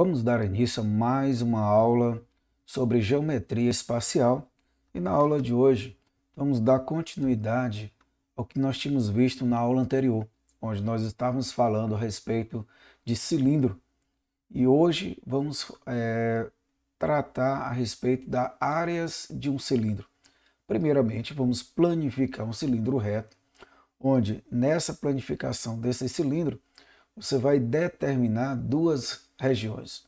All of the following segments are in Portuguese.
Vamos dar início a mais uma aula sobre geometria espacial e na aula de hoje vamos dar continuidade ao que nós tínhamos visto na aula anterior, onde nós estávamos falando a respeito de cilindro e hoje vamos tratar a respeito das áreas de um cilindro. Primeiramente, vamos planificar um cilindro reto, onde nessa planificação desse cilindro você vai determinar duas regiões.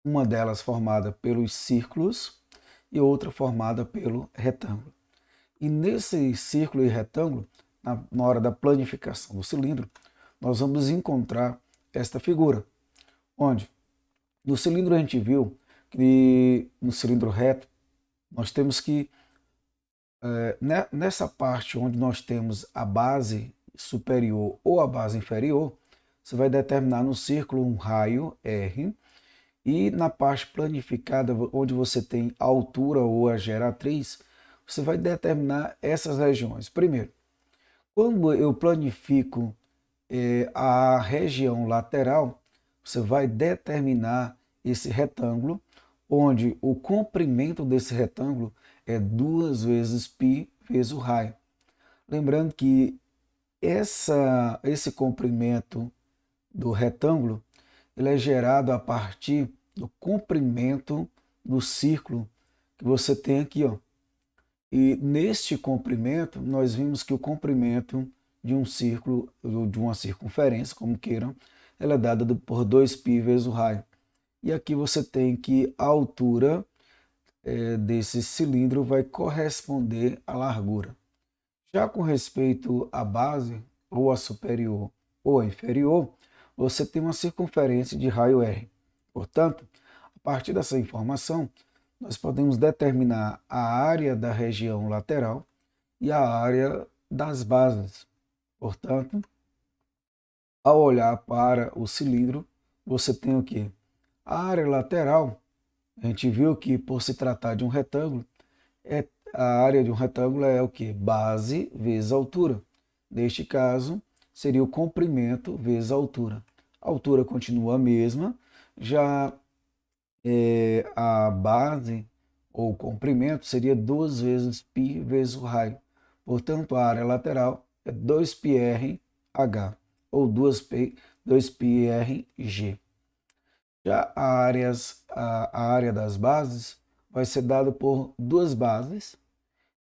Uma delas formada pelos círculos e outra formada pelo retângulo. E nesse círculo e retângulo, na hora da planificação do cilindro, nós vamos encontrar esta figura, onde no cilindro a gente viu que no cilindro reto nós temos que, nessa parte onde nós temos a base superior ou a base inferior, você vai determinar no círculo um raio R, e na parte planificada, onde você tem a altura ou a geratriz, você vai determinar essas regiões. Primeiro, quando eu planifico a região lateral, você vai determinar esse retângulo, onde o comprimento desse retângulo é 2 vezes π vezes o raio. Lembrando que esse comprimento do retângulo ele é gerado a partir do comprimento do círculo que você tem aqui, ó. E neste comprimento, nós vimos que o comprimento de um círculo, de uma circunferência, como queiram, ela é dada por 2π vezes o raio. E aqui você tem que a altura desse cilindro vai corresponder à largura. Já com respeito à base, ou a superior ou a inferior, você tem uma circunferência de raio R. Portanto, a partir dessa informação, nós podemos determinar a área da região lateral e a área das bases. Portanto, ao olhar para o cilindro, você tem o quê? A área lateral, a gente viu que por se tratar de um retângulo, a área de um retângulo é o quê? Base vezes altura. Neste caso, seria o comprimento vezes a altura. A altura continua a mesma, já a base ou comprimento seria 2 vezes π vezes o raio. Portanto, a área lateral é 2πrh ou 2πrg. Já a área das bases vai ser dada por duas bases.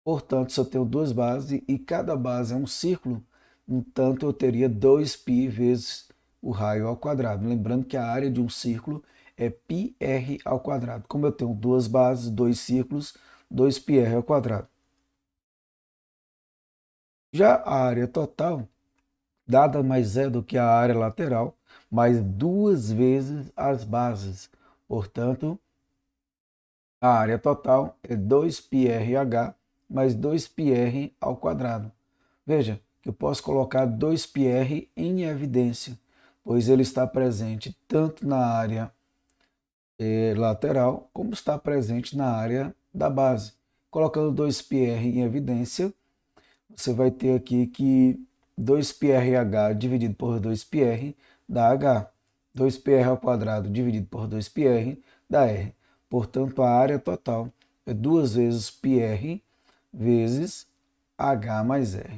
Portanto, se eu tenho duas bases e cada base é um círculo, entanto eu teria 2π vezes o raio ao quadrado. Lembrando que a área de um círculo é πr ao quadrado. Como eu tenho duas bases, dois círculos, 2πr ao quadrado. Já a área total nada mais é do que a área lateral, mais duas vezes as bases. Portanto, a área total é 2πrh mais 2πr ao quadrado. Veja que eu posso colocar 2πr em evidência, pois ele está presente tanto na área lateral, como está presente na área da base. Colocando 2πr em evidência, você vai ter aqui que 2πrh dividido por 2πr dá h. 2πr ao quadrado dividido por 2πr dá r. Portanto, a área total é 2 vezes πr vezes h mais r.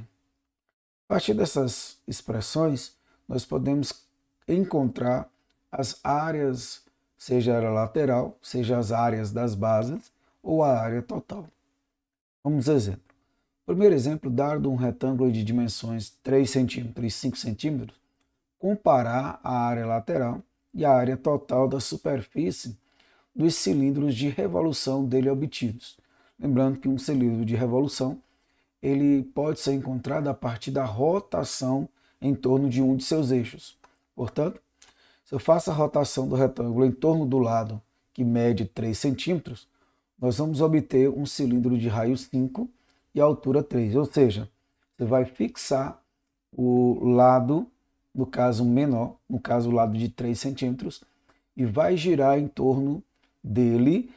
A partir dessas expressões, nós podemos encontrar as áreas, seja a área lateral, seja as áreas das bases ou a área total. Vamos exemplo. Primeiro exemplo, dado um retângulo de dimensões 3 cm e 5 cm, comparar a área lateral e a área total da superfície dos cilindros de revolução dele obtidos. Lembrando que um cilindro de revolução ele pode ser encontrado a partir da rotação em torno de um de seus eixos. Portanto, se eu faço a rotação do retângulo em torno do lado que mede 3 centímetros, nós vamos obter um cilindro de raio 5 e altura 3. Ou seja, você vai fixar o lado, no caso menor, no caso o lado de 3 centímetros, e vai girar em torno dele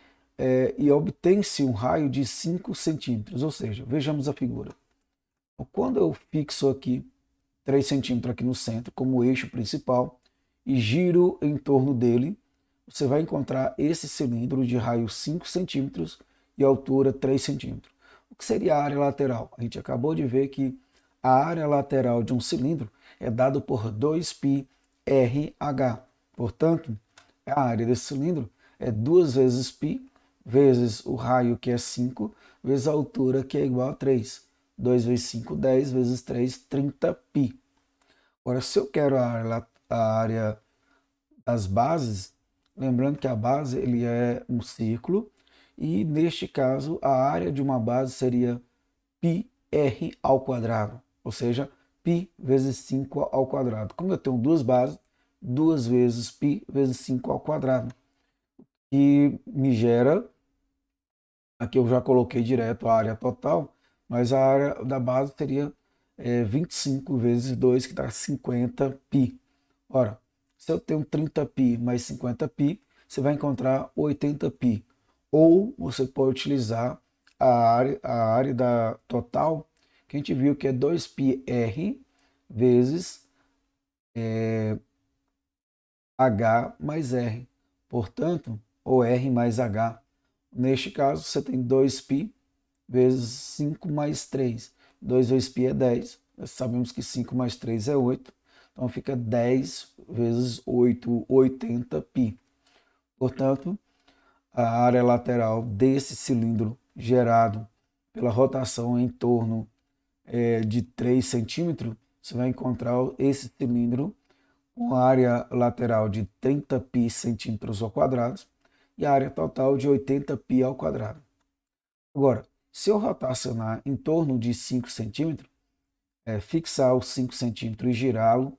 e obtém-se um raio de 5 centímetros. Ou seja, vejamos a figura. Quando eu fixo aqui 3 centímetros aqui no centro como eixo principal e giro em torno dele, você vai encontrar esse cilindro de raio 5 centímetros e altura 3 centímetros. O que seria a área lateral? A gente acabou de ver que a área lateral de um cilindro é dada por 2πrh. Portanto, a área desse cilindro é 2 vezes π, vezes o raio, que é 5, vezes a altura, que é igual a 3. 2 vezes 5, 10, vezes 3, 30π. Agora, se eu quero a área das bases, lembrando que a base ele é um círculo, e neste caso a área de uma base seria πr ao quadrado, ou seja, π vezes 5 ao quadrado. Como eu tenho duas bases, 2 vezes π vezes 5 ao quadrado, que me gera, aqui eu já coloquei direto a área total, mas a área da base seria 25 vezes 2, que dá 50π. Ora, se eu tenho 30π mais 50π, você vai encontrar 80π. Ou você pode utilizar a área da total, que a gente viu que é 2πr vezes h mais r. Portanto, ou r mais h. Neste caso, você tem 2π vezes 5 mais 3. 2 vezes π é 10. Nós sabemos que 5 mais 3 é 8. Então, fica 10 vezes 8, 80π. Portanto, a área lateral desse cilindro gerado pela rotação em torno de 3 centímetros, você vai encontrar esse cilindro com a área lateral de 30π centímetros ao quadrado e a área total de 80π ao quadrado. Agora, se eu rotacionar em torno de 5 centímetros, fixar os 5 centímetros e girá-lo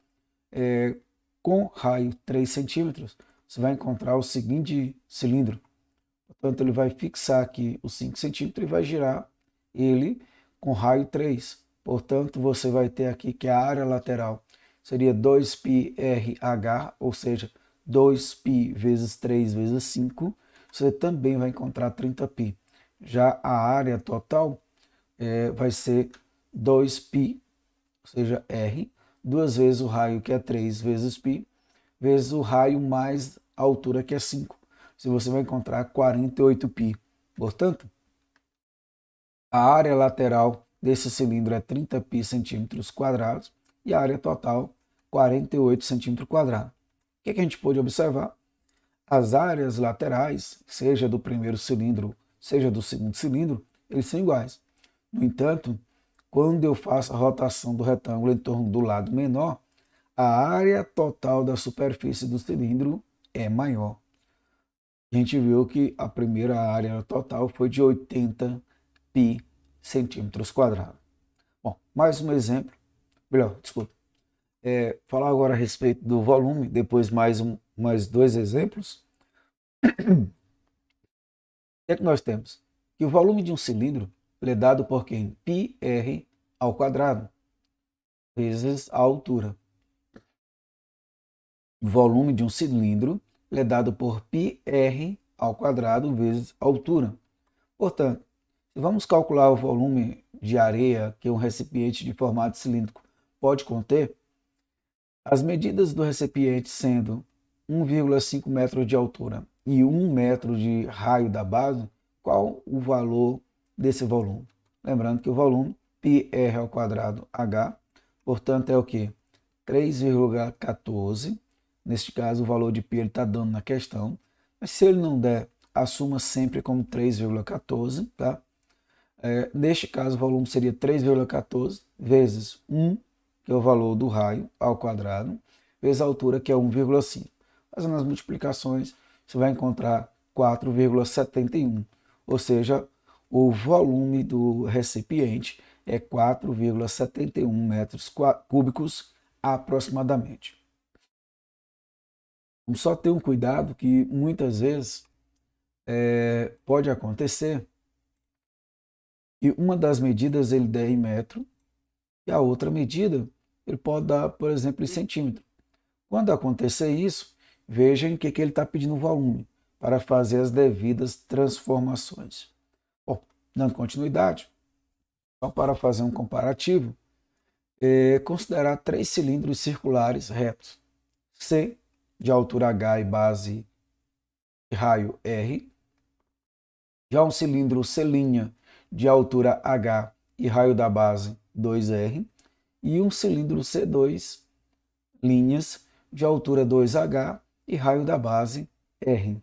com raio 3 centímetros, você vai encontrar o seguinte cilindro. Portanto, ele vai fixar aqui os 5 centímetros e vai girar ele com raio 3. Portanto, você vai ter aqui que a área lateral seria 2πrh, ou seja, 2π vezes 3 vezes 5. Você também vai encontrar 30π. Já a área total vai ser 2π, ou seja, r, 2 vezes o raio, que é 3 vezes π, vezes o raio mais a altura, que é 5. Se você vai encontrar 48π. Portanto, a área lateral desse cilindro é 30π centímetros quadrados e a área total 48 centímetros quadrados. O que a gente pode observar? As áreas laterais, seja do primeiro cilindro, seja do segundo cilindro, eles são iguais. No entanto, quando eu faço a rotação do retângulo em torno do lado menor, a área total da superfície do cilindro é maior. A gente viu que a primeira área total foi de 80π centímetros quadrados. Bom, mais um exemplo. Melhor, desculpa. Falar agora a respeito do volume, depois mais dois exemplos. O que é que nós temos? Que o volume de um cilindro é dado por quem? πr ao quadrado, vezes a altura. O volume de um cilindro é dado por πr ao quadrado vezes a altura. Portanto, se vamos calcular o volume de areia que um recipiente de formato cilíndrico pode conter, as medidas do recipiente sendo 1,5 metros de altura e 1 metro de raio da base, qual o valor desse volume? Lembrando que o volume, πr ao quadrado h, portanto é o que? 3,14. Neste caso, o valor de π ele está dando na questão, mas se ele não der, assuma sempre como 3,14, tá? Neste caso, o volume seria 3,14 vezes 1, que é o valor do raio, ao quadrado, vezes a altura, que é 1,5. Fazendo as multiplicações, você vai encontrar 4,71, ou seja, o volume do recipiente é 4,71 metros cúbicos aproximadamente. Vamos só ter um cuidado que muitas vezes pode acontecer e uma das medidas ele der em metro e a outra medida ele pode dar, por exemplo, em centímetro. Quando acontecer isso, vejam o que ele está pedindo volume para fazer as devidas transformações. Bom, dando continuidade, só para fazer um comparativo, considerar 3 cilindros circulares retos, C de altura h e base raio R. Já um cilindro C' de altura H e raio da base 2R. E um cilindro C2 linhas de altura 2H e raio da base R.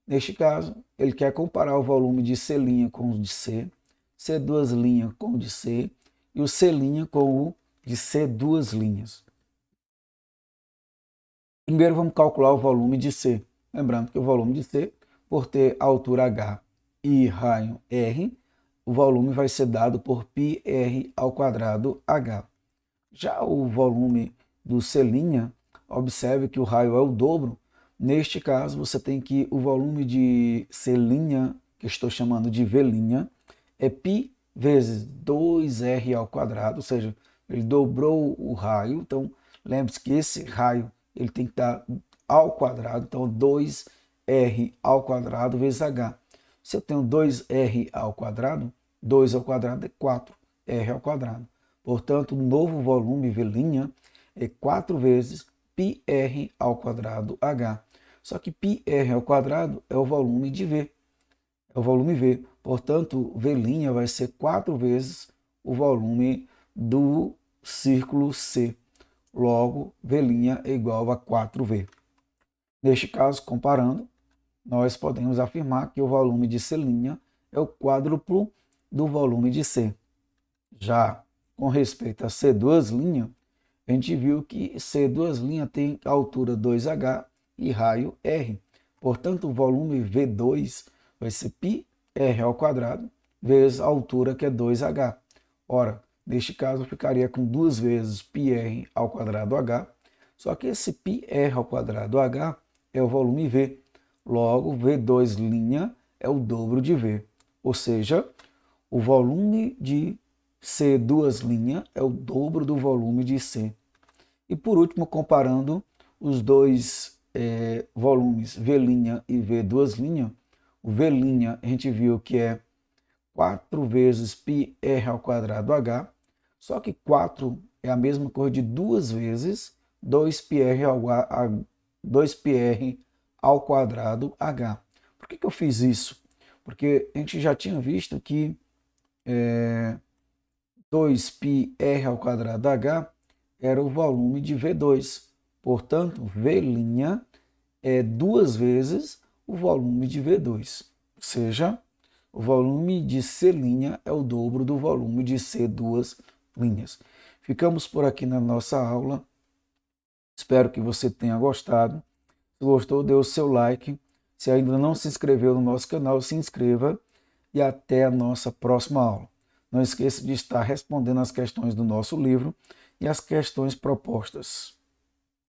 Neste caso, ele quer comparar o volume de C' com o de C, C2' com o de C e o C' com o de C2'. Primeiro vamos calcular o volume de C. Lembrando que o volume de C, por ter altura H e raio R, o volume vai ser dado por πr ao quadrado H. Já o volume do C', observe que o raio é o dobro. Neste caso, você tem que o volume de C', que eu estou chamando de V', é π vezes 2r ao quadrado, ou seja, ele dobrou o raio. Então, lembre-se que esse raio ele tem que estar ao quadrado, então 2r ao quadrado vezes h. Se eu tenho 2r ao quadrado, 2 ao quadrado é 4r ao quadrado. Portanto, o novo volume V' é 4 vezes πr ao quadrado h. Só que πr ao quadrado é o volume de V. É o volume V. Portanto, V' vai ser 4 vezes o volume do círculo C. Logo, V' é igual a 4V. Neste caso, comparando, nós podemos afirmar que o volume de C' é o quádruplo do volume de C. Já com respeito a C2', a gente viu que C2' tem altura 2H e raio R. Portanto, o volume V2 vai ser πr ao quadrado vezes a altura, que é 2H. Ora, neste caso, eu ficaria com 2 vezes πr ao quadrado H, só que esse πr ao quadrado H é o volume V. Logo, V2' é o dobro de V. Ou seja, o volume de C2' é o dobro do volume de C. E por último, comparando os dois volumes V' e V2', o V' a gente viu que é 4 vezes πr ao quadrado H, só que 4 é a mesma coisa de 2 vezes 2πr ao quadrado H. Por que eu fiz isso? Porque a gente já tinha visto que 2πr ao quadrado H era o volume de V2. Portanto, V' é 2 vezes o volume de V2. Ou seja, o volume de C' é o dobro do volume de C2'. Ficamos por aqui na nossa aula. Espero que você tenha gostado. Se gostou, dê o seu like. Se ainda não se inscreveu no nosso canal, se inscreva. E até a nossa próxima aula. Não esqueça de estar respondendo as questões do nosso livro e as questões propostas.